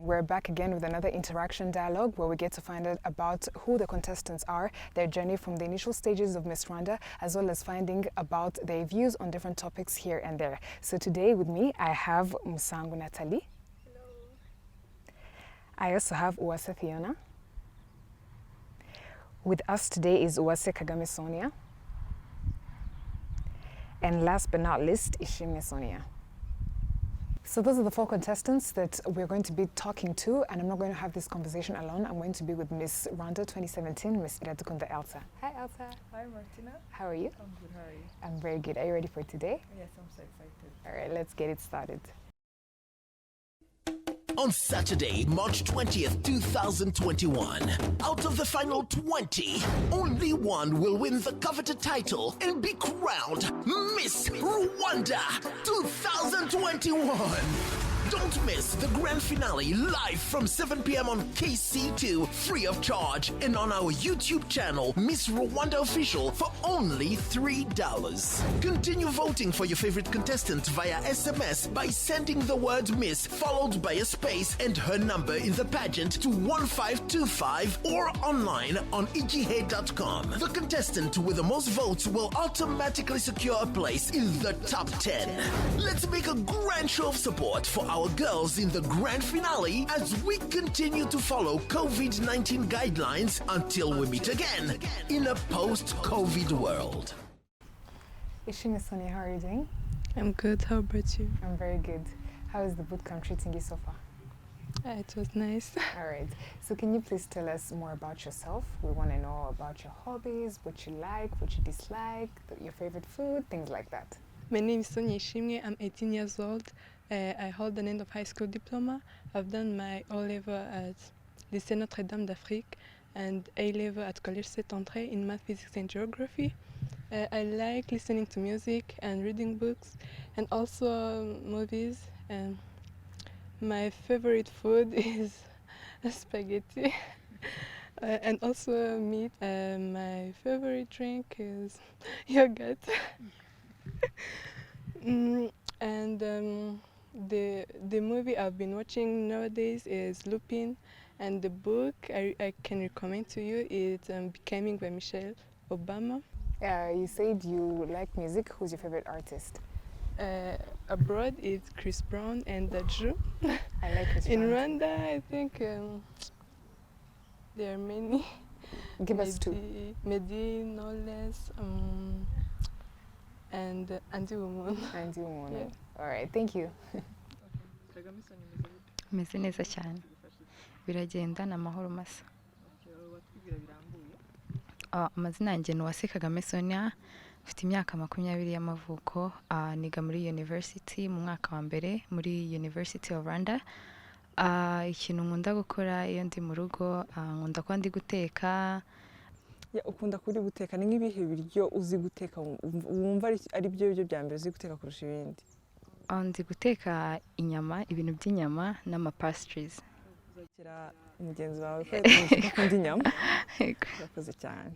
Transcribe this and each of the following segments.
We're back again with another interaction dialogue where we get to find out about who the contestants are, their journey from the initial stages of Miss Rwanda, as well as finding about their views on different topics here and there. So today with me, I have Musangu Natalie. Hello. I also have Awasa Fiona. With us today is Awasa Sonya. And last but not least is Shimmy Sonya. So those are the 4 contestants that we're going to be talking to, and I'm not going to have this conversation alone. I'm going to be with Miss Rwanda 2017, Miss Gukunda Elsa. Hi Elsa. Hi Martina. How are you? I'm good, how are you? I'm very good. Are you ready for today? Yes, I'm so excited. All right, let's get it started. On Saturday, March 20th, 2021, out of the final 20, only one will win the coveted title and be crowned Miss Rwanda 2021. Don't miss the grand finale live from 7 p.m. on KC2, free of charge, and on our YouTube channel, Miss Rwanda Official, for only $3. Continue voting for your favorite contestant via SMS by sending the word Miss followed by a space and her number in the pageant to 1525 or online on igihe.com. The contestant with the most votes will automatically secure a place in the top 10. Let's make a grand show of support for our girls in the grand finale as we continue to follow COVID-19 guidelines until we meet again in a post-COVID world. Shimmy Sonya, how are you doing? I'm good, how about you? I'm very good. How is the bootcamp treating you so far? It was nice. All right. So can you please tell us more about yourself? We want to know about your hobbies, what you like, what you dislike, your favorite food, things like that. My name is Sonya Shimmy, I'm 18 years old. I hold an end of high school diploma. I've done my O-level at Lycée Notre-Dame d'Afrique and A-level at Collège Saint-André in math, physics and geography. I like listening to music and reading books and also movies. My favorite food is spaghetti and also meat. My favorite drink is yogurt. The movie I've been watching nowadays is Lupin, and the book I can recommend to you is Becoming by Michelle Obama. You said you like music. Who's your favorite artist? Abroad it's Chris Brown and Daju. I like Chris Brown. In Rwanda, I think there are many. Give us 2. Mehdi, Knowless, and Andy Woman. Andy Woman. Yeah. All right, thank you. Meze neza cyane. Biragenda na mahoro masa. Amazina yanjye ni Awasa Sonya. Mfite imyaka 20 y'amavuko. Niga muri university mu mwaka wa mbere muri University of Rwanda. Ikintu nkunda gukora iyo ndi mu rugo, nkunda kuba ndi guteka. Ukunda kuri guteka ni nk'ibihe biryo uzi guteka wumva ari byo bya mbere uzi guteka kurusha ibindi? Ndi guteka inyama, ibintu by'inyama n'ama pastries. Uzakira umugenzi wawe ko ukunda inyama. Urakoze cyane.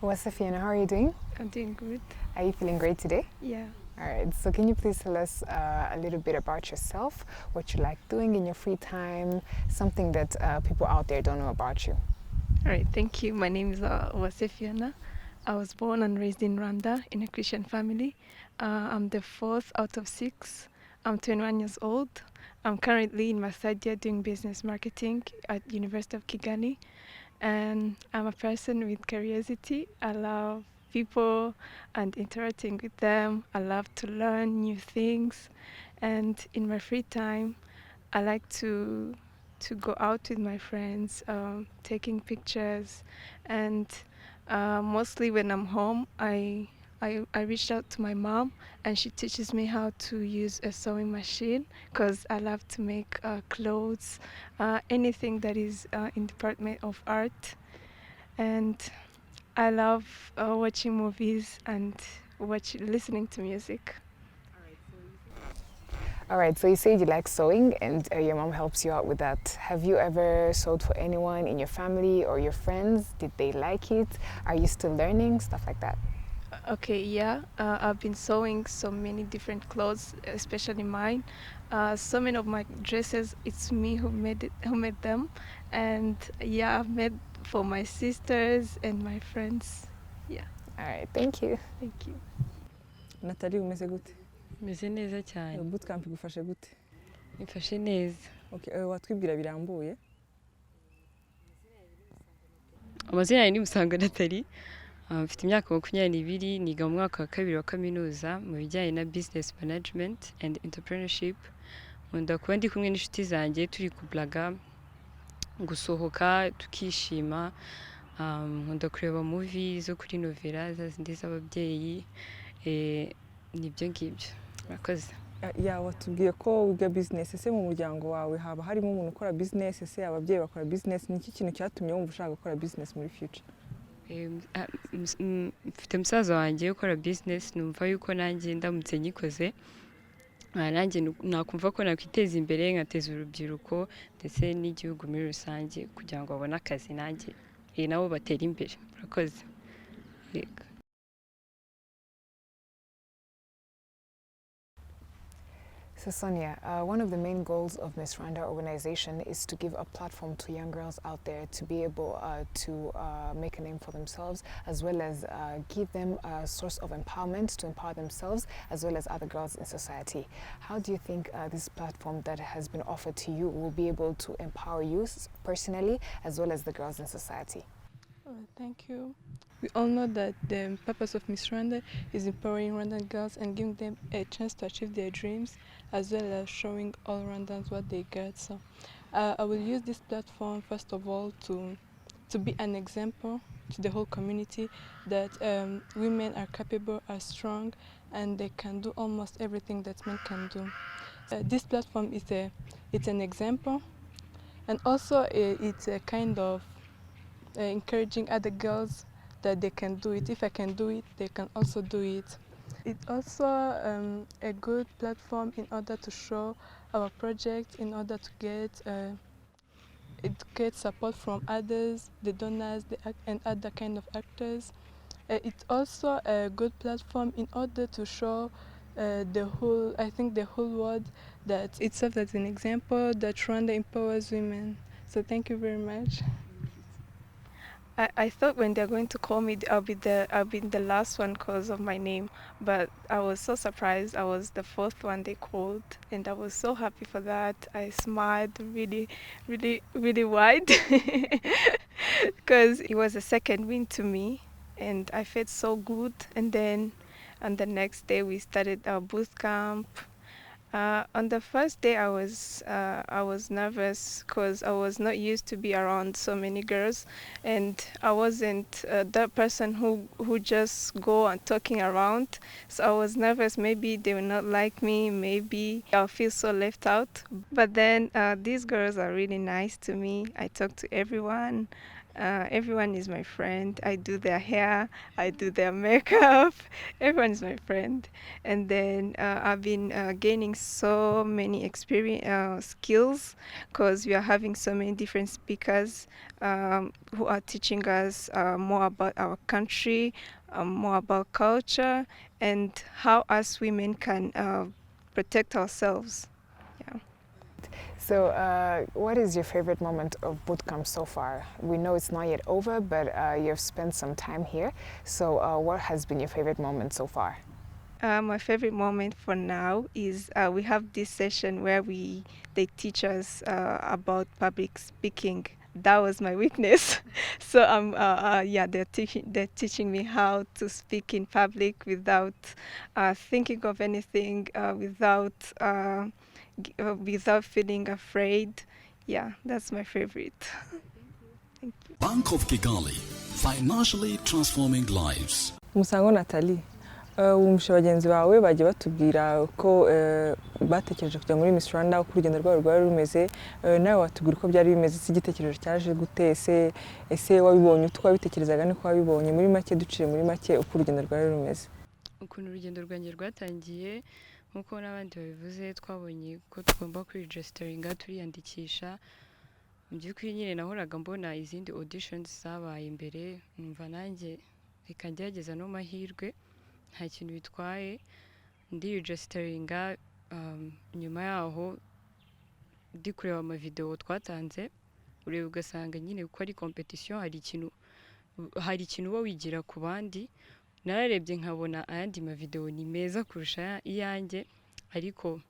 Awasa Fiona, how are you doing? I'm doing good. Are you feeling great today? Yeah. All right, so can you please tell us a little bit about yourself, what you like doing in your free time, something that people out there don't know about you? All right, thank you. My name is Awasa Fiona. I was born and raised in Rwanda in a Christian family. I'm the 4th out of 6. I'm 21 years old. I'm currently in my 3rd year doing business marketing at University of Kigali. And I'm a person with curiosity. I love people and interacting with them. I love to learn new things. And in my free time, I like to go out with my friends, taking pictures. And mostly when I'm home, I reached out to my mom, and she teaches me how to use a sewing machine because I love to make clothes, anything that is in Department of Art. And I love watching movies and listening to music. All right, so you said you like sewing and your mom helps you out with that. Have you ever sewed for anyone in your family or your friends? Did they like it? Are you still learning? Stuff like that. Okay, yeah, I've been sewing so many different clothes, especially mine. So many of my dresses, it's me who made them, and yeah, I've made for my sisters and my friends. Yeah, All right, thank you. thank you. Nathalie umeze gute? meze neza cyane Bootcamp igufashe gute? mfashe neza Okay, watwibwira birambuye. amazina yanjye ni Musanga Nathalie mfite imyaka 22 niga mu mwaka wa kabiri wa kaminuza mu bijyanye na business management and entrepreneurship nkunda kuba ndi kumwe n'inshuti zanjye turi kublaga gusohoka tukishima nkunda kureba movie zo kuri novela zindi z'ababyeyi nibyo ngibyo murakoze. Ya watubwiye ko wiga business, ese mu muryango wawe haba harimo umuntu ukora business, ese ababyeyi bakora business, ni iki kintu cyatumye wumva ushaka gukora business muri future? Mfite musaza wanjye ukora business numva yuko nanjye ndamutse nyikoze nanjye nakumva ko nakwiteza imbere nkateza urubyiruko ndetse n'igihugu muri rusange kugira ngo babone akazi nanjye nabo batera imbere murakoze. So Sonya, one of the main goals of Miss Rwanda organization is to give a platform to young girls out there to be able to make a name for themselves, as well as give them a source of empowerment to empower themselves as well as other girls in society. How do you think this platform that has been offered to you will be able to empower you personally as well as the girls in society? Thank you. We all know that the purpose of Miss Rwanda is empowering Rwandan girls and giving them a chance to achieve their dreams, as well as showing all Rwandans what they get. So I will use this platform first of all to be an example to the whole community that women are capable, are strong, and they can do almost everything that men can do. This platform it's an example, and also it's a kind of encouraging other girls that they can do it. If I can do it, they can also do it. It's also a good platform in order to show our project, in order to get support from others, the donors, and other kind of actors. It's also a good platform in order to show the whole world that it serves as an example that Rwanda empowers women. So thank you very much. I thought when they're going to call me, I'll be the last one because of my name. But I was so surprised. I was the fourth one they called, and I was so happy for that. I smiled really, really, really wide because it was a second win to me, and I felt so good. And then, on the next day, we started our boot camp. On the first day, I was nervous because I was not used to be around so many girls, and I wasn't that person who just go and talking around. So I was nervous. Maybe they will not like me. Maybe I'll feel so left out. But then these girls are really nice to me. I talk to everyone. Everyone is my friend. I do their hair, I do their makeup. Everyone is my friend. And then I've been gaining so many skills because we are having so many different speakers who are teaching us more about our country, more about culture, and how us women can protect ourselves. Yeah. So what is your favorite moment of bootcamp so far? We know it's not yet over, but you've spent some time here. So what has been your favorite moment so far? My favorite moment for now is we have this session where they teach us about public speaking. That was my weakness. So they're teaching me how to speak in public without thinking of anything, without feeling afraid. Yeah, that's my favorite. Thank you. Bank of Kigali, financially transforming lives. Musango Nathalie, wumvishe bagenzi bawe bagiye batubwira ko batekereje kujya muri Miss Rwanda, uko urugendo rwabo rwari rumeze, nawe watubwira uko byari bimeze, si igitekerezo cyaje gute, ese wabibonye uko wabitekerezaga niko wabibonye, muri make ducire muri make uko urugendo rwari rumeze. Ukuntu urugendo rwanjye rwatangiye nk'uko n'abandi babivuze, twabonye ko tugomba kwiregisteringa turiyandikisha. Mu by'ukuri nyine nahoraga mbona izindi auditions zabaye imbere, numva nanjye reka ngerageza no mahirwe nta kintu bitwaye ndiregisitaringa nyuma yaho ndi kureba amavidewo twatanze ureba ugasanga nyine kuko ari competition hari ikintu uba wigira ku bandi nararebye nkabona ayandi mavidewo ni meza kurusha iyanjye ariko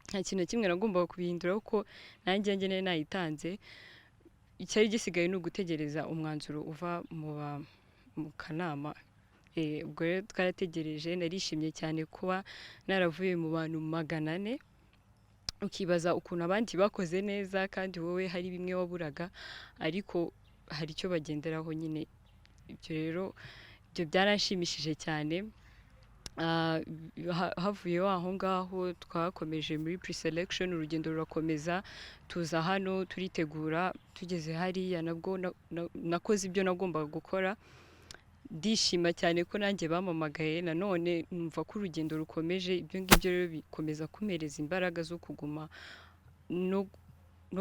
nta kintu kimwe nagombaga kubihindura kuko nanjye yanjye nari nayitanze icyari gisigaye ni ugutegereza umwanzuro uva mu kanama ubwo rero twarategereje narishimye cyane kuba naravuye mu bantu 400 ukibaza ukuntu abandi bakoze neza kandi wowe hari bimwe waburaga ariko hari icyo bagenderaho nyine ibyo rero ibyo byaranshimishije cyane havuyeho aho ngaho twakomeje muri pre-selection urugendo rurakomeza tuza hano turitegura tugeze hariya nabwo nakoze ibyo nagombaga gukora ndishima cyane ko nanjye bamamagaye nanone numva ko urugendo rukomeje ibyo ngibyo rero bikomeza kumereza imbaraga zo kuguma no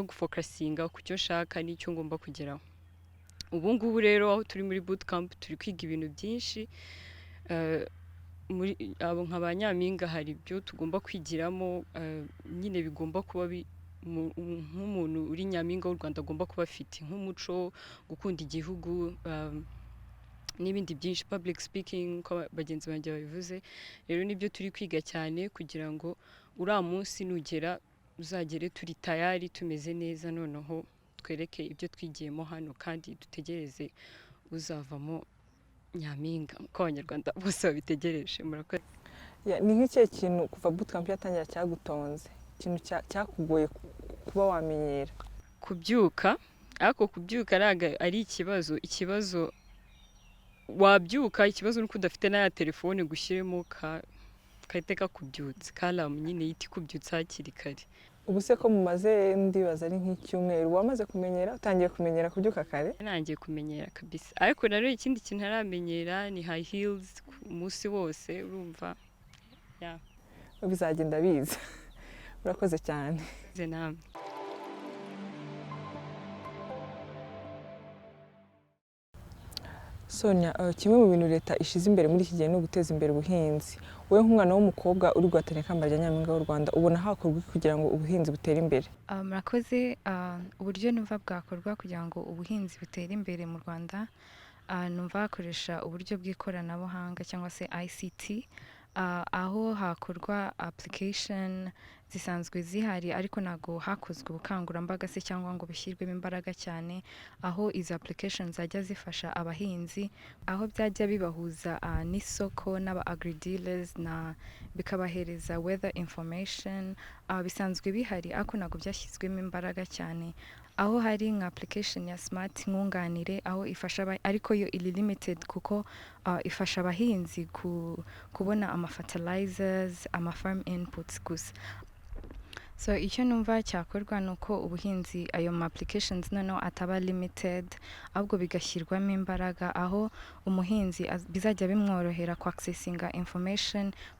gufokasinga ku cyo nshaka n'icyo ngomba kugeraho ubu ngubu rero aho turi muri bootcamp turi kwiga ibintu byinshi abo nk'abanyampinga hari ibyo tugomba kwigiramo nyine bigomba kuba nk'umuntu uri nyampinga w'u Rwanda agomba kuba afite nk'umuco gukunda igihugu n'ibindi byinshi public speaking ko bagenzi banjye babivuze rero nibyo turi kwiga cyane kugira ngo uriya munsi nugera uzagere turi tayari tumeze neza noneho twereke ibyo twigiyemo hano kandi dutegereze uzavamo nyampinga ko abanyarwanda bose babitegereje murakoze ni nk'ikihe kintu kuva bootcamp yatangira cyagutonze ikintu cyakugoye kuba wamenyera kubyuka ariko kubyuka ari ikibazo wabyuka ikibazo nuko udafite na telefone gushyiremo kahite kakubyutse kalamu nyine yiti kubyutsa hakiri kare ubu se ko mumaze ndibaza ari nk'icyumweru wamaze kumenyera utangiye kumenyera kubyuka kare nangiye kumenyera kabisa ariko rero ikindi kintu ntaramenyera ni high heels umunsi wose urumva bizagenda biza urakoze cyane namwe Sonya kimwe mu bintu leta ishize imbere muri iki gihe ni uguteza imbere ubuhinzi wowe nk'umwana w'umukobwa uri guhatanira ikamba rya nyampinga w'u Rwanda ubona hakorwa kugira ngo ubuhinzi butere imbere murakoze uburyo numva bwakorwa kugira ngo ubuhinzi butere imbere mu Rwanda numva hakoresha uburyo bw'ikoranabuhanga cyangwa se ICT aho hakorwa application zisanzwe zihari ariko ntago hakozwe ubukangurambaga se cyangwa ngo bishyirwemo imbaraga cyane aho izo application zajya zifasha abahinzi aho byajya bibahuza n'isoko n'aba agri dealers bikabahereza weather information bisanzwe bihari ariko ntago byashyizwemo imbaraga cyane aho hari nka application ya smart nkunganire aho ifasha ariko yo iri limited kuko ifasha abahinzi kubona fertilizers farm inputs gusa so icyo numva cyakorwa nuko ubuhinzi ayo applications noneho ataba limited ahubwo bigashyirwamo imbaraga aho umuhinzi bizajya bimworohera ku accessinga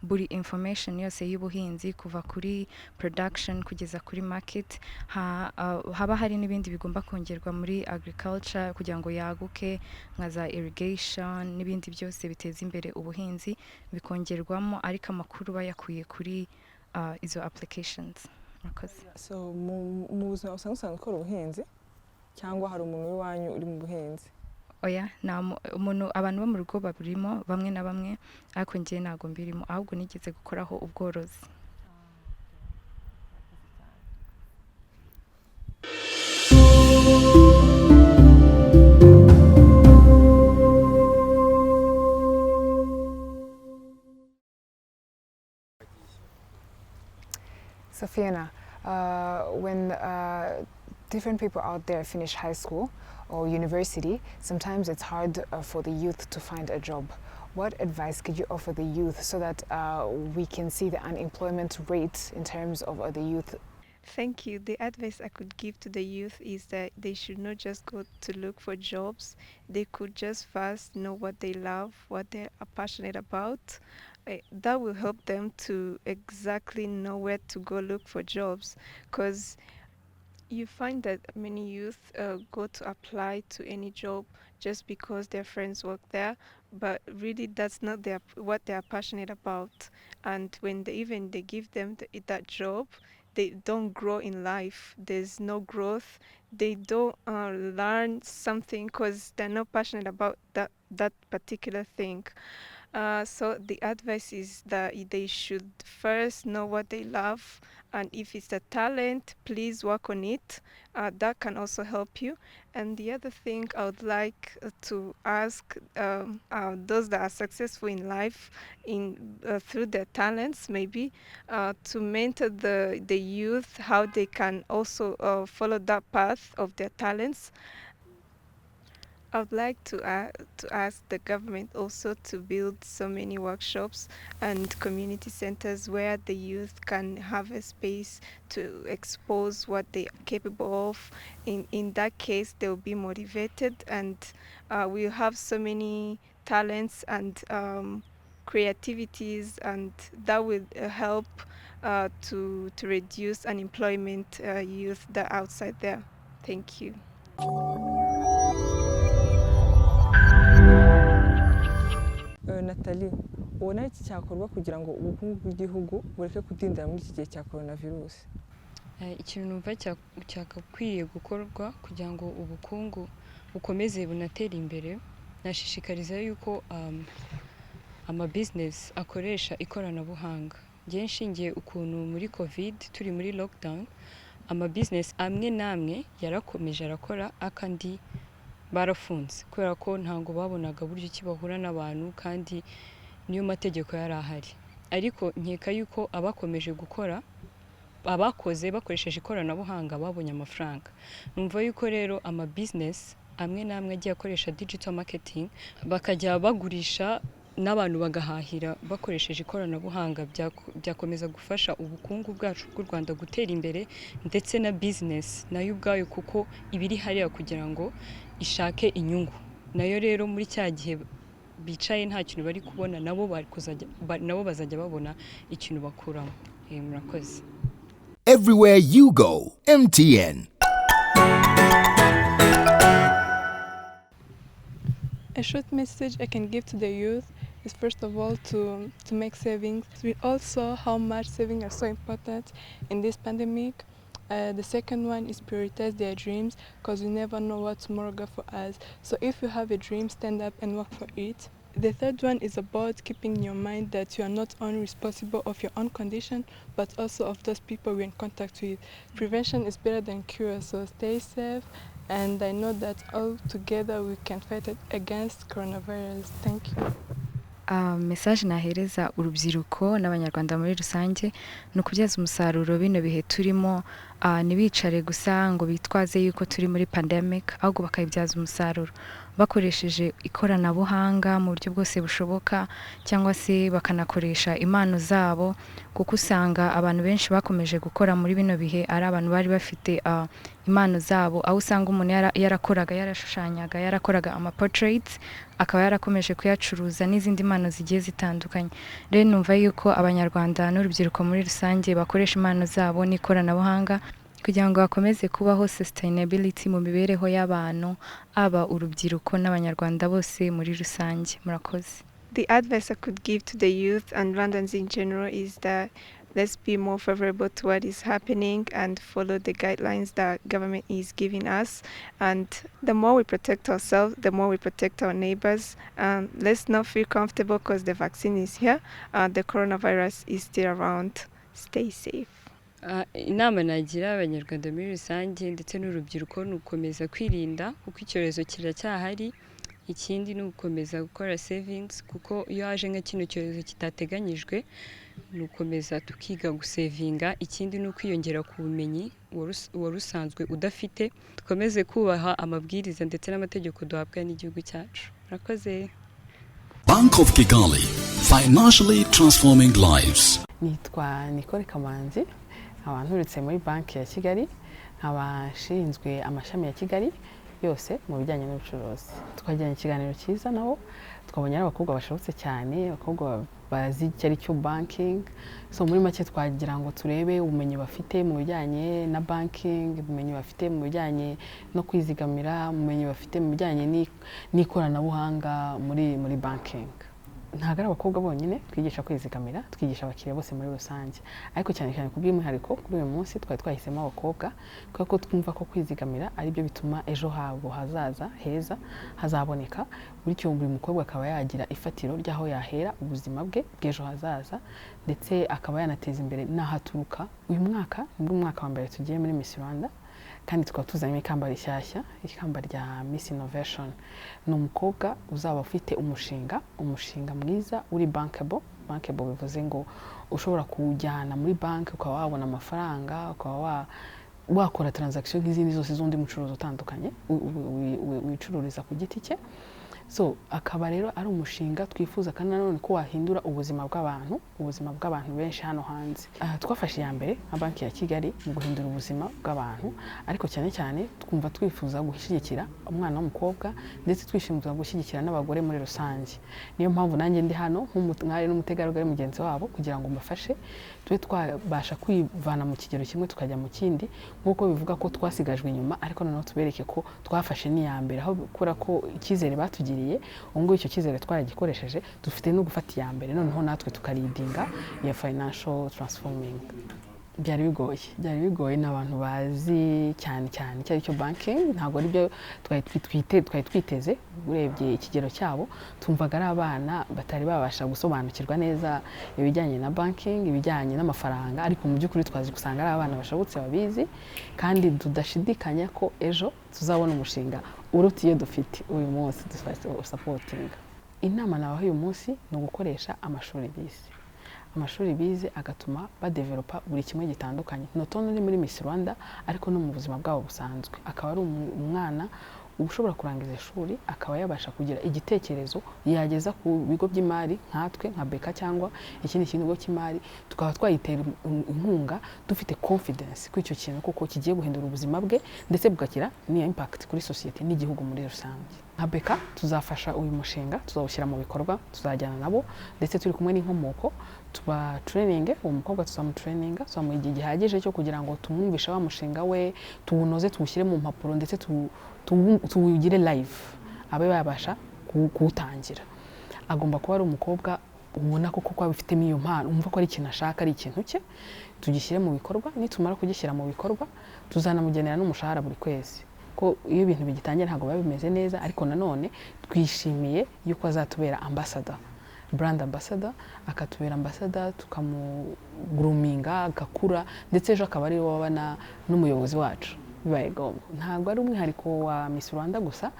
buri information yose y'ubuhinzi kuva kuri production kugeza kuri market haba hari n'ibindi bigomba kongerwa muri agriculture kugira ngo yaguke nka za irrigation n'ibindi byose biteza imbere ubuhinzi bikongerwamo ariko amakuru bayakuye kuri izo applications. So mu buzima usanzwe ukora ubuhinzi cyangwa hari umuntu w'iwanyu uri mu buhinzi oya abantu bo mu rugo baburimo bamwe na bamwe ariko njye ntago mbirimo ahubwo nigeze gukoraho ubworozi So Fiona, when different people out there finish high school or university, sometimes it's hard for the youth to find a job. What advice could you offer the youth so that we can see the unemployment rate in terms of the youth? Thank you. The advice I could give to the youth is that they should not just go to look for jobs. They could just first know what they love, what they are passionate about. That will help them to exactly know where to go look for jobs, because you find that many youth go to apply to any job just because their friends work there, but really that's not what they are passionate about. And when they give them that job, they don't grow in life. There's no growth. They don't learn something because they're not passionate about that particular thing. So the advice is that they should first know what they love, and if it's a talent, please work on it. That can also help you. And the other thing I would like to ask those that are successful in life, through their talents, maybe to mentor the youth how they can also follow that path of their talents. I would like to ask the government also to build so many workshops and community centers where the youth can have a space to expose what they are capable of. In that case, they will be motivated, and we'll have so many talents and creativities, and that will help to reduce unemployment youth that are outside there. Thank you. Nathalie, ubona iki cyakorwa kugira ngo ubukungu bw'igihugu bureke kudindira muri iki gihe cya coronavirus? Ikintu numva cyakakwiye gukorwa kugira ngo ubukungu bukomeze bunatera imbere, nashishikariza yuko ama business akoresha ikoranabuhanga. Ngiye nshingiye ukuntu muri covid turi muri lockdown, ama business amwe namwe yarakomeje arakora akandi barafunze kubera ko ntango babonaga buryo ki bahura n'abantu kandi niyo mategeko yari ahari. Ariko nkeka yuko abakomeje gukora abakoze bakoresheje ikoranabuhanga babonye amafaranga. Numva yuko rero ama business amwe namwe agiye akoresha digital marketing bakajya bagurisha n'abantu bagahahira bakoresheje ikoranabuhanga, byakomeza gufasha ubukungu bwacu bw'u Rwanda gutera imbere, ndetse na business nayo ubwayo kuko ibiri hariya kugira ngo ishake inyungu. Nayo rero muri cya gihe bicaye nta kintu bari kubona, nabo bazajya babona ikintu bakuramo. Murakoze. Everywhere you go, MTN. A short message I can give to the youth is, first of all, to make savings. We all saw how much savings are so important in this pandemic. The second one is prioritize their dreams, because we never know what tomorrow got for us. So if you have a dream, stand up and work for it. The third one is about keeping in your mind that you are not only responsible of your own condition, but also of those people you're in contact with. Prevention is better than cure, so stay safe. And I know that all together we can fight it against coronavirus. Thank you. Message nahereza urubyiruko n'abanyarwanda muri rusange no kubyaza umusaruro bino bihe turimo, ntibicare gusa ngo bitwaze yuko turi muri pandemic, ahubwo bakayibyaza umusaruro bakoresheje ikoranabuhanga mu buryo bwose bushoboka, cyangwa se bakanakoresha impano zabo, kuko usanga abantu benshi bakomeje gukora muri bino bihe ari abantu bari bafite impano zabo, aho usanga umuntu yarakoraga, yarashushanyaga, yarakoraga ama portraits, akaba yarakomeje kuyacuruza n'izindi impano zigiye zitandukanye. Rero numva yuko abanyarwanda n'urubyiruko muri rusange bakoresha impano zabo n'ikoranabuhanga kugira ngo bakomeze kubaho sustainability mu mibereho y'abantu, aba urubyiruko n'abanyarwanda bose muri rusange. Murakoze. The advice I could give to the youth and Rwandans in general is that let's be more favorable to what is happening and follow the guidelines that government is giving us. And the more we protect ourselves, the more we protect our neighbors. Let's not feel comfortable because the vaccine is here. The coronavirus is still around. Stay safe. Inama nagira abanyarwanda muri rusange ndetse n'urubyiruko ni ugukomeza kwirinda kuko icyorezo kiracyahari. Ikindi ni ugukomeza gukora savings kuko iyo haje nka kino cyorezo kitateganyijwe ni ugukomeza tukiga gusevinga. Ikindi ni ukwiyongera ku bumenyi wari usanzwe udafite. Dukomeze kubaha amabwiriza ndetse n'amategeko duhabwa n'igihugu cyacu. Murakoze. Bank of Kigali, financially transforming lives. Nitwa Nicole Kamanzi, nkaba nturutse muri banki ya Kigali, nkaba nshinzwe amashami ya Kigali yose mu bijyanye n'ubucuruzi. Twagiranye ikiganiro cyiza nabo, twabonye abakobwa bashobotse cyane, abakobwa bazi icyo ari cyo banking. So muri make twagira ngo turebe ubumenyi bafite mu bijyanye na banking, ubumenyi bafite mu bijyanye no kwizigamira, ubumenyi bafite mu bijyanye n'ikoranabuhanga muri banking. Ntabwo ari abakobwa bonyine twigisha kwizigamira, twigisha abakiriya bose muri rusange, ariko cyane cyane kubw'umwihariko kuri uyu munsi twari twahisemo abakobwa kuko twumva ko kwizigamira ari byo bituma ejo habo hazaza heza hazaboneka, bityo buri mukobwa akaba yagira ifatiro ry'aho yahera ubuzima bwe bw'ejo hazaza, ndetse akaba yanateza imbere n'aho aturuka. Uyu mwaka nibwo mwaka wa mbere tugiye muri Miss Rwanda, kandi tukaba tuzanye ikamba rishyashya, ikamba rya Miss Innovation. Ni umukobwa uzaba ufite umushinga mwiza uri bankable bivuze ngo ushobora kujyana muri banki ukaba wabona amafaranga, ukaba wakora transaction nk'izindi zose z'undi mucuruzi utandukanye wicururiza ku giti cye. So akaba rero ari umushinga twifuza kandi nanone ko wahindura ubuzima bw'abantu benshi hano hanze. Twafashe iya mbere nka banki ya Kigali mu guhindura ubuzima bw'abantu, ariko cyane cyane twumva twifuza gushyigikira umwana w'umukobwa, ndetse twishimiza gushyigikira n'abagore muri rusange. Niyo mpamvu nanjye ndi hano nk'umwari n'umutegarugori mugenzi wabo kugira ngo mbafashe tube twabasha kwivana mu kigero kimwe tukajya mu kindi, nk'uko bivuga ko twasigajwe inyuma, ariko noneho tubereke ko twafashe n'iya mbere, aho kubera ko icyizere batugiriye ubwo icyo cyizere twaragikoresheje, dufite no gufata iya mbere noneho natwe tukaridinga ya financial transforming. Byari bigoye n'abantu bazi cyane icyo ari cyo banking, ntabwo ari byo twari twiteze. Urebye ikigero cyabo tumvaga ari abana batari babasha gusobanukirwa neza ibijyanye na banking, ibijyanye n'amafaranga, ariko mu by'ukuri twazi gusanga ari abana bashobotse babizi, kandi tudashidikanya ko ejo tuzabona umushinga uruta iyo dufite uyu munsi supporting. Inama nabaha uyu munsi ni ugukoresha amashuri bize agatuma badevelopa buri kimwe gitandukanye, not only muri Miss Rwanda ariko no mu buzima bwabo busanzwe. Akaba ari umwana ushobora kurangiza ishuri akaba yabasha kugira igitekerezo yageza ku bigo by'imari nkatwe nka Beka cyangwa ikindi kigo cy'imari, tukaba twayitera inkunga dufite confidence kuri icyo kintu kuko kigiye guhindura ubuzima bwe, ndetse bugagira ni impact kuri society n'igihugu muri rusange. Nka Beka tuzafasha uyu mushinga, tuzawushyira mu bikorwa, tuzajyana nabo, ndetse turi kumwe n'inkomoko tuba training. Uwo mukobwa tuzamutraininga, tuzamuha igihe gihagije cyo kugira ngo tumwumvishe wa mushinga we, tuwunoze, tuwushyire mu mpapuro, ndetse tuwugire live, abe yabasha kuwutangira. Agomba kuba ari umukobwa ubona ko abifitemo iyo mpano, umva ko ari ikintu ashaka, ari ikintu cye, tugishyire mu bikorwa. Nitumara kugishyira mu bikorwa tuzanamugenera n'umushahara buri kwezi, ko iyo ibintu bigitangira ntabwo biba bimeze neza, ariko nanone twishimiye yuko azatubera ambassador, brand ambassador, akatubera ambassador, tukamugruminga agakura, ndetse ejo akaba ari wabana n'umuyobozi wacu bibaye ngombwa. Ntabwo ari umwihariko wa Miss Rwanda gusa,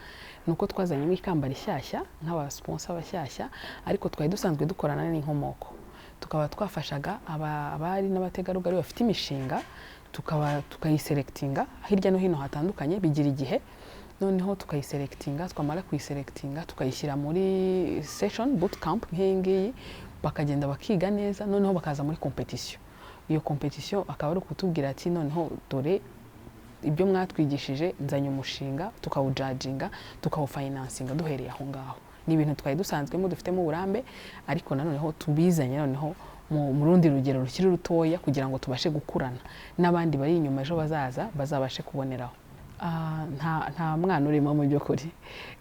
nuko twazanye ikamba rishyashya nk'abasponsor bashyashya, ariko twari dusanzwe dukorana n'inkomoko, tukaba twafashaga abari n'abategarugori bafite imishinga, tukayiselectinga hirya no hino hatandukanye, bigira igihe noneho tukayiselectinga, twamara kuyiselectinga tukayishyira muri session bootcamp nk'iyi ngiyi, bakagenda bakiga neza, noneho bakaza muri competition. Iyo competition akaba ari ukutubwira ati noneho dore ibyo mwatwigishije, nzanye umushinga, tukawujudginga, tukawufinancinga duhereye aho ngaho. Ni ibintu twari dusanzwemo dufitemo uburambe, ariko noneho tubizanye noneho mu rundi rugero rukiri rutoya kugira ngo tubashe gukurana n'abandi bari inyuma ejo bazabashe kuboneraho. Nta mwana urimo mu by'ukuri,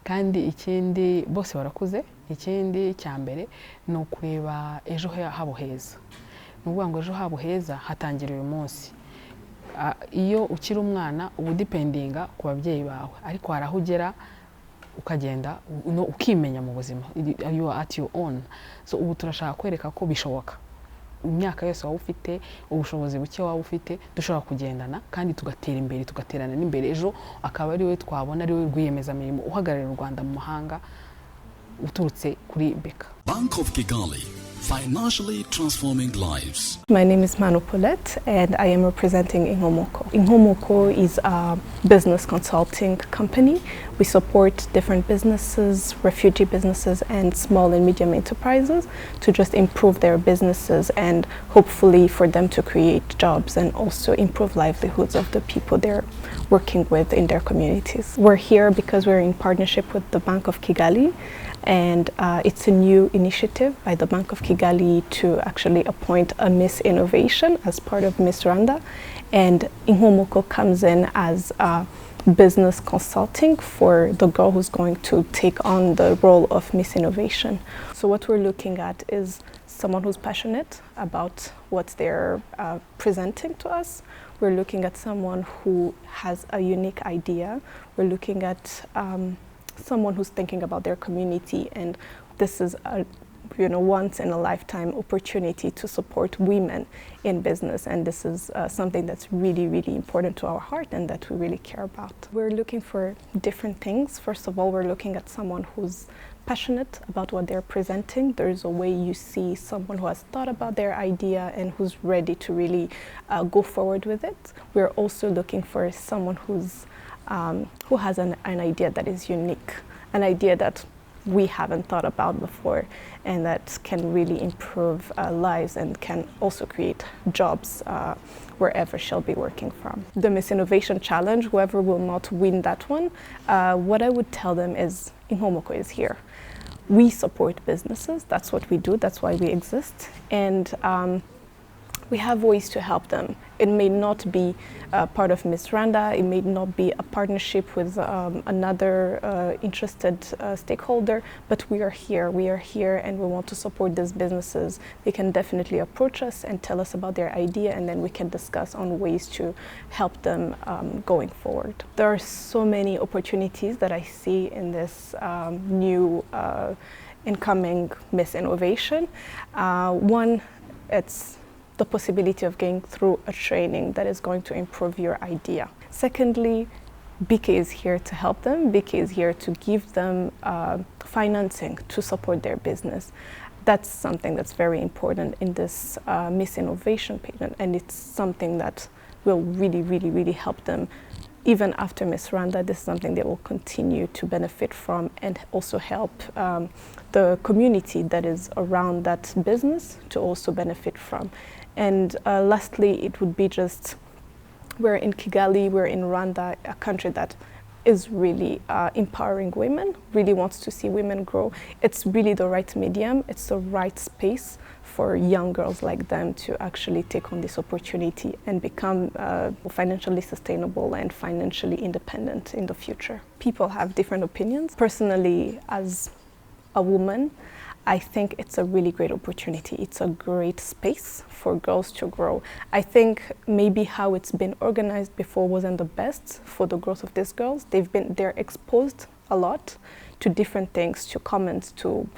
kandi ikindi bose barakuze. Ikindi cya mbere ni ukureba ejo habo heza. Ni ukuvuga ngo ejo habo heza hatangira uyu munsi. Iyo ukiri umwana uba udipendinga ku babyeyi bawe, ariko hari aho ugera ukagenda ukimenya mu buzima, you are at your own. So ubu turashaka kwereka ko bishoboka. Imyaka yose waba ufite, ubushobozi buke waba ufite, dushobora kugendana kandi tugatera imbere, tugaterana n'imbere. Ejo akaba ari we twabona ari we rwiyemezamirimo uhagararira u Rwanda mu mahanga uturutse kuri Beka. Bank of Kigali, financially transforming lives. My name is Manu Paulette and I am representing Inkomoko. Inkomoko is a business consulting company. We support different businesses, refugee businesses and small and medium enterprises to just improve their businesses and hopefully for them to create jobs and also improve livelihoods of the people they're working with in their communities. We're here because we're in partnership with the Bank of Kigali, and it's a new initiative by the Bank of Kigali to actually appoint a Miss Innovation as part of Miss Rwanda, and Inkomoko comes in as business consulting for the girl who's going to take on the role of Miss Innovation. So what we're looking at is someone who's passionate about what they're presenting to us. We're looking at someone who has a unique idea. We're looking at someone who's thinking about their community, and this is a once in a lifetime opportunity to support women in business, and this is something that's really, really important to our heart and that we really care about. We're looking for different things. First of all, we're looking at someone who's passionate about what they're presenting. There's a way you see someone who has thought about their idea and who's ready to really go forward with it. We're also looking for someone who has an idea that is unique, an idea that we haven't thought about before, and that can really improve lives and can also create jobs wherever she'll be working from. The Miss Innovation Challenge, whoever will not win that one, what I would tell them is Inkomoko is here. We support businesses, that's what we do, that's why we exist, and we have ways to help them. It may not be part of Miss Rwanda, it may not be a partnership with another interested stakeholder, but we are here and we want to support these businesses. They can definitely approach us and tell us about their idea, and then we can discuss on ways to help them going forward. There are so many opportunities that I see in this new incoming Miss Innovation. One, it's the possibility of going through a training that is going to improve your idea. Secondly, BK is here to help them. BK is here to give them financing to support their business. That's something that's very important in this Miss Innovation pageant, and it's something that will really, really, really help them. Even after Miss Rwanda, this is something they will continue to benefit from and also help the community that is around that business to also benefit from. And lastly, it would be just, we're in Kigali, we're in Rwanda, a country that is really empowering women, really wants to see women grow. It's really the right medium, it's the right space for young girls like them to actually take on this opportunity and become financially sustainable and financially independent in the future. People have different opinions. Personally, as a woman, I think it's a really great opportunity. It's a great space for girls to grow. I think maybe how it's been organized before wasn't the best for the growth of these girls. They're exposed a lot to different things, to comments, to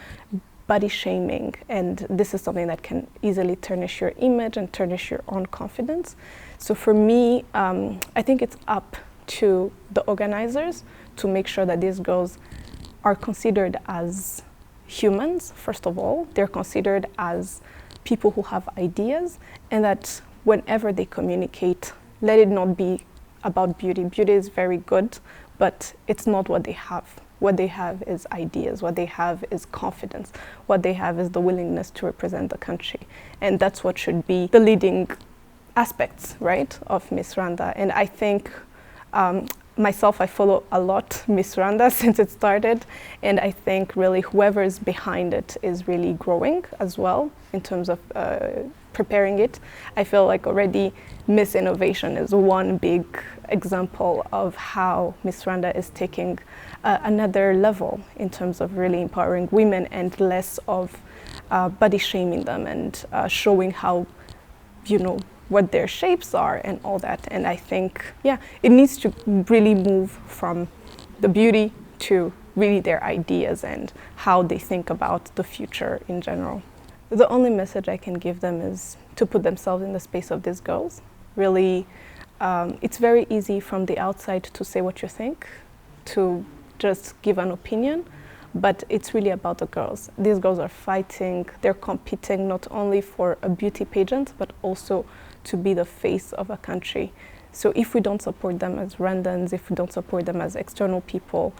body shaming, and this is something that can easily tarnish your image and tarnish your own confidence. So for me, I think it's up to the organizers to make sure that these girls are considered as humans, first of all. They're considered as people who have ideas, and that whenever they communicate, let it not be about beauty. Beauty is very good, but it's not what they have. What they have is ideas, what they have is confidence, what they have is the willingness to represent the country. And that's what should be the leading aspects, right, of Miss Rwanda. And I think myself, I follow a lot Miss Rwanda since it started, and I think really whoever is behind it is really growing as well in terms of preparing it. I feel like already Miss Innovation is one big example of how Miss Rwanda is taking another level in terms of really empowering women and less of body shaming them and showing how, what their shapes are and all that. And I think, it needs to really move from the beauty to really their ideas and how they think about the future in general. The only message I can give them is to put themselves in the space of these girls. Really, it's very easy from the outside to say what you think, to just give an opinion, but it's really about the girls. These girls are fighting, they're competing not only for a beauty pageant, but also to be the face of a country. So if we don't support them as Rwandans, if we don't support them as external people,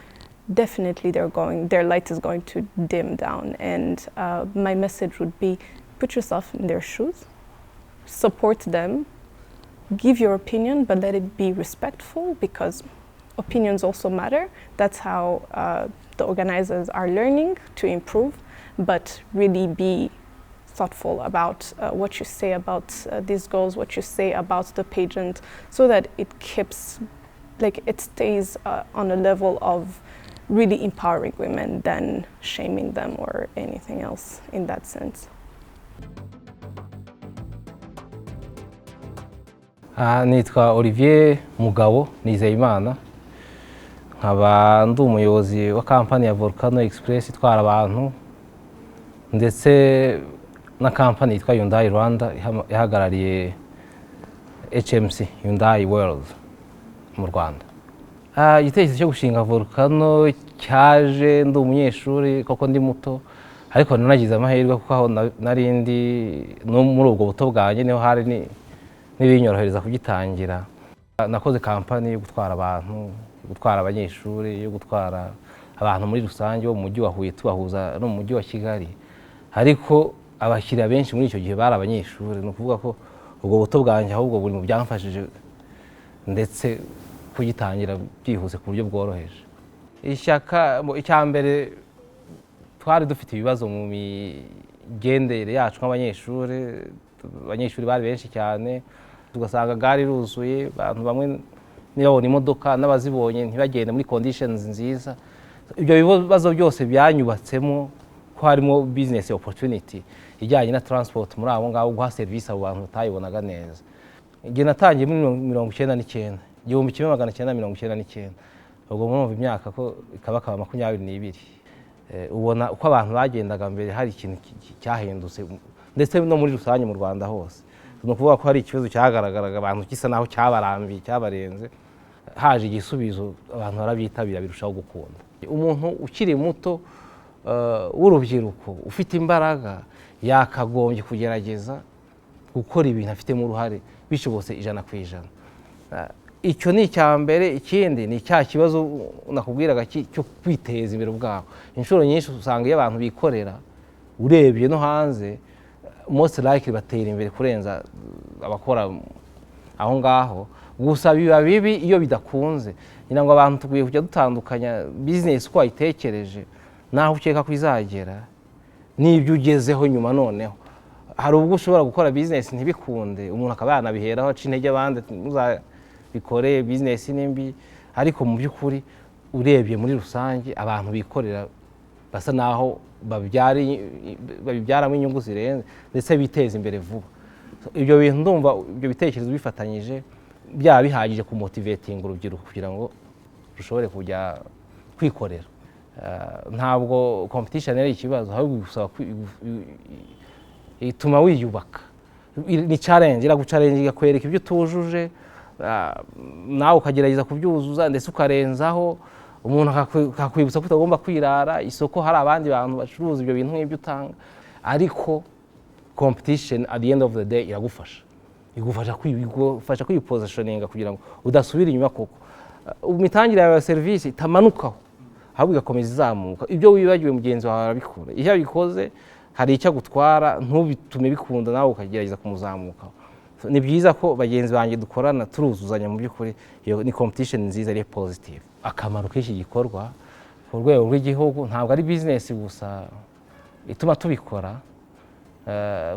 definitely their light is going to dim down. And my message would be, put yourself in their shoes, support them, give your opinion, but let it be respectful, because opinions also matter. That's how the organizers are learning to improve. but really be thoughtful about what you say about these girls, what you say about the pageant, so that it keeps, like, it stays on a level of really empowering women than shaming them or anything else in that sense. Nitwa Olivier Mugabo Nizeyimana, nkaba ndi umuyobozi wa kampani ya Volcano Express itwara abantu ndetse na kampani yitwa Hyundai Rwanda ihagarariye HMC Hyundai World mu Rwanda. Igitekerezo cyo gushinga Volcano cyaje ndi umunyeshuri koko ndi muto, ariko nanagize amahirwe kuko aho narindi no muri ubwo buto bwanjye niho hari nibinyorohereza kugitangira. Nakoze kampani yo gutwara abantu, gutwara abanyeshuri, yo gutwara abantu muri rusange bo mu mujyi wa Huye tubahuza no mu mujyi wa Kigali, ariko abakiriya benshi muri icyo gihe bari abanyeshuri. Ni ukuvuga ko ubwo buto bwanjye ahubwo buri mu byamfashije ndetse kugitangira byihuse ku buryo bworoheje. Ishyaka icyambere twari dufite ibibazo mu migendere yacu nk'abanyeshuri. Abanyeshuri bari benshi cyane, tugasanga gari ruzuye, abantu bamwe nibabona imodoka n'abazibonye ntibagende muri conditions nziza. Ibyo bibazo byose byanyubatsemo ko harimo business opportunity ijyanye na transport muri abo ngabo, guha service abo bantu batayibonaga neza. Igihe natangiye muri 1999, 1999, ubwo muri imyaka ko ikaba 22, ubona uko abantu bagendaga mbere hari ikintu cyahindutse ndetse no muri rusange mu Rwanda hose. No kuvuga ko hari ikibazo cyagaragaraga abantu gisa naho cyabarambiye, cyabarenze, haje igisubizo abantu barabyitabira birushaho gukunda. Umuntu ukiri muto w'urubyiruko ufite imbaraga yakagombye kugerageza gukora ibintu afitemo uruhare bishobotse 100%. Icyo ni icyambere. Ikindi ni cya kibazo nakubwiraga cyo kwiteza imbere ubwabo. Inshuro nyinshi usanga iyo abantu bikorera, urebye no hanze, most likely batera imbere kurenza abakora aho ngaho. Gusa biba bibi iyo bidakunze. Ngira ngo abantu tugiye kujya dutandukanya business uko ayitekereje naho ukeka ko izagera n'ibyo ugezeho nyuma. Noneho hari ubwo ushobora gukora business ntibikunde, umuntu akaba yanabiheraho aca intege abandi muzabikore business nimbi, ariko mu by'ukuri urebye muri rusange abantu bikorera basa naho babibyaramo inyungu zirenze ndetse biteza imbere vuba. Ibyo bintu ndumva ibyo bitekerezo bifatanyije byaba bihagije ku motivating urubyiruko kugira ngo rushobore kujya kwikorera. Ntabwo competition ari ikibazo, ahubwo gusaba ituma wiyubaka. Ni challenge, iraguchallenge igakwereka ibyo tujuje, nawe ukagerageza kubyuzuza ndetse ukarenzaho. Umuntu akakwibutsa ko utagomba kwirara, isoko hari abandi bantu bacuruza ibyo bintu nk'ibyo utanga. Ariko competition at the end of the day iragufasha, igufasha kwipositioninga kugira ngo udasubira inyuma koko. Imitangire ya service itamanukaho, ahubwo igakomeza izamuka. Ibyo wibagiwe mugenzi wawe arabikora. Iyo abikoze hari icyo gutwara, ntubitume bikunda nawe ukagerageza kumuzamuka. Ni byiza ko bagenzi banjye dukorana turuzuzanya mu by'ukuri. Iyo ni competition nziza ari positive. Akamaro k'iki gikorwa ku rwego rw'igihugu ntabwo ari business gusa ituma tubikora.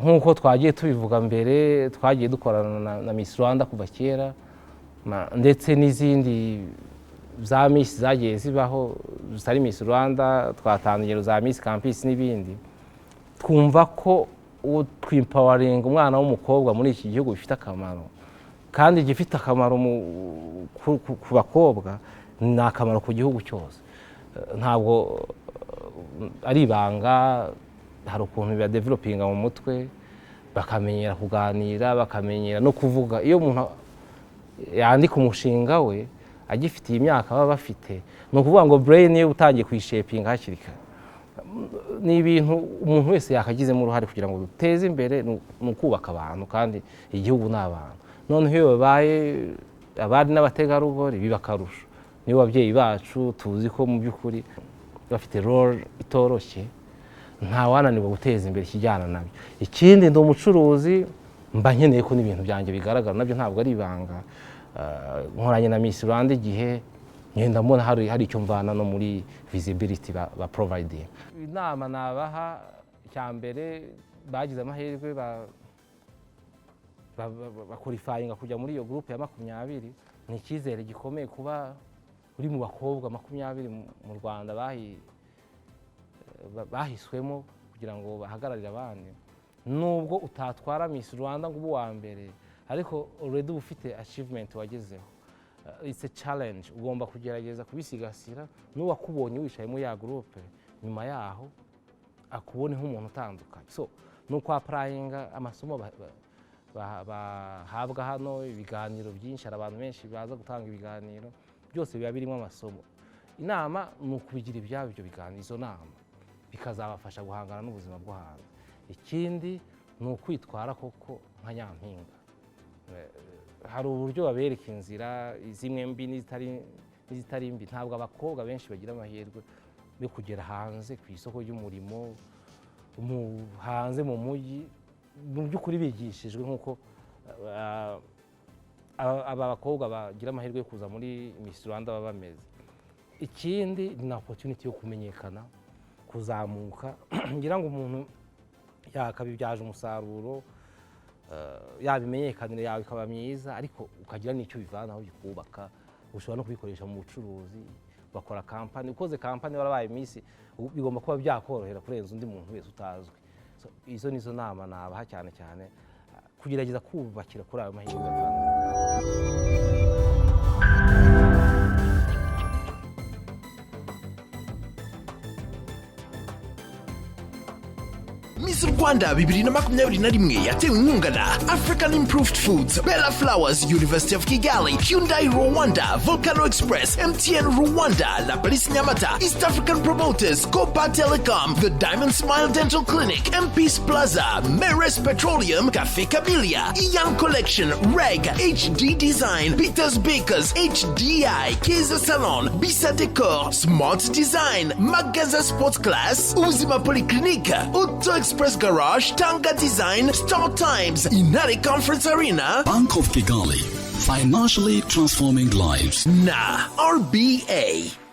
Nk'uko twagiye tubivuga mbere, twagiye dukorana na Miss Rwanda kuva kera, ndetse n'izindi za Miss zagiye zibaho zitari Miss Rwanda, twatangije za Miss Campus n'ibindi. Twumva ko twimpowering umwana w'umukobwa muri iki gihugu bifite akamaro, kandi gifite akamaro ku bakobwa ni akamaro ku gihugu cyose. Ntabwo ari ibanga, hari ukuntu biba developinga mu mutwe, bakamenyera kuganira, bakamenyera no kuvuga. Iyo umuntu yandika umushinga we agifitiye imyaka baba bafite, ni ukuvuga ngo brain ye utangiye kuyishapinga hakiri kare. Ni ibintu umuntu wese yakagizemo uruhare kugira ngo duteze imbere, ni ukubaka abantu kandi igihugu n'abantu. Noneho iyo babaye abari n'abategarugori biba akarusho. Nibo babyeyi bacu tuzi ko mu by'ukuri bafite role itoroshye, nta wananirwa guteza imbere ikijyana nabyo. Ikindi ndi umucuruzi, mba nkeneye ko n'ibintu byanjye bigaragara, nabyo ntabwo ari ibanga. Nkoranye na Miss Rwanda igihe ngenda mbona hari icyo mvana no muri visibility ba providing. Inama nabaha cyambere bagize amahirwe bakurifayinga kujya muri iyo groupe ya 20 ni icyizere gikomeye kuba uri mu bakobwa 20 mu Rwanda bahiswemo kugira ngo bahagararire abandi. Nubwo utatwara Miss Rwanda ngo uwa mbere ariko already ufite achievement wagezeho. It's a challenge, ugomba kugerageza kubisigasira n'uwakubonye wicaye mu ya groupe nyuma yaho akubone nk'umuntu utandukanye. So nuko applyinga amasomo bahabwa hano, ibiganiro byinshi, hari abantu benshi baza gutanga ibiganiro byose biba birimo amasomo. Inama ni ukubigira ibyabo ibyo biganiro, izo nama bikazabafasha guhangana n'ubuzima bwo hanze. Ikindi ni ukwitwara koko nka nyampinga. Hari uburyo babereka inzira zimwe mbi n'izitari mbi. Ntabwo abakobwa benshi bagira amahirwe yo kugera hanze ku isoko ry'umurimo, hanze mu mujyi. Mu by'ukuri bigishijwe nk'uko aba bakobwa bagira amahirwe yo kuza muri Miss Rwanda baba bameze. Ikindi ni opportunity yo kumenyekana, kuzamuka. Ngira ngo umuntu yakabibyaje umusaruro, yabimenyekanire yawe ikaba myiza, ariko ukagira n'icyo bivanaho bikubaka. Ushobora no kubikoresha mu bucuruzi, bakora kampani. Ukoze kampani warabaye Miss, bigomba kuba byakorohera kurenza undi muntu wese utazwi. Izo nizo nama nabaha cyane kugerageza kubakira kuri ayo mahirwe avana. Miss Rwanda 2021 yatewe inkunga na African Improved Foods, Bella Flowers, University of Kigali, Hyundai Rwanda, Volcano Express, MTN Rwanda, La Police Nyamata, East African Promoters, Copa Telecom, The Diamond Smile Dental Clinic, MP's Plaza, Meres Petroleum, Cafe Camellia, Ian Collection, Reg, HD Design, Peter's Bakers, HDI, Kaiser Salon, Bisa Decor, Smart Design, Magaza Sports Class, Uzima Polyclinic, Auto Express Garage, Tanga Design, Star Times, Inari Conference Arena, Bank of Kigali, financially transforming lives. RBA.